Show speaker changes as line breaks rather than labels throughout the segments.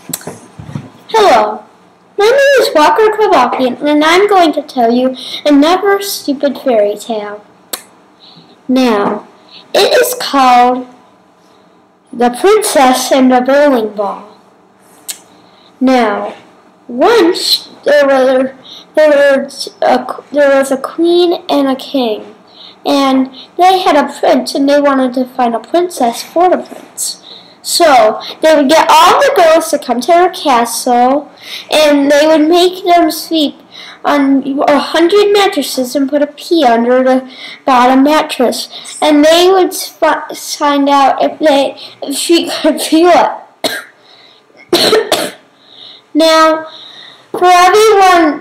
Hello, my name is Walker Kovakian, and I'm going to tell you another stupid fairy tale. Now, it is called The Princess and the Bowling Ball. Now, once there was a queen and a king, and they had a prince, and they wanted to find a princess for the prince. So they would get all the girls to come to their castle, and they would make them sleep on 100 mattresses and put a pea under the bottom mattress, and they would find out if she could feel it. Now, for everyone,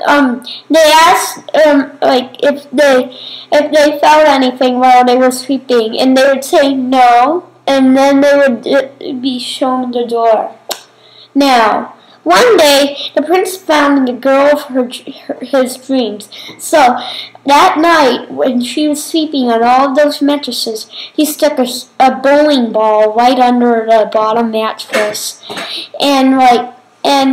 they asked if they felt anything while they were sleeping, and they would say no. And then they would be shown the door. Now, one day, the prince found the girl of his dreams. So, that night, when she was sleeping on all of those mattresses, he stuck a bowling ball right under the bottom mattress. And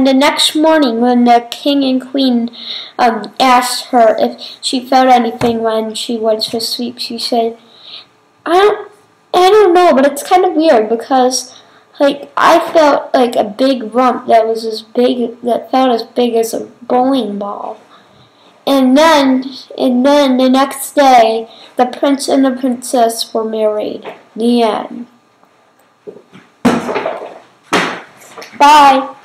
the next morning, when the king and queen asked her if she felt anything when she went to sleep, she said, I don't know, but it's kind of weird because, I felt like a big rump that felt as big as a bowling ball. And then the next day, the prince and the princess were married. The end. Bye.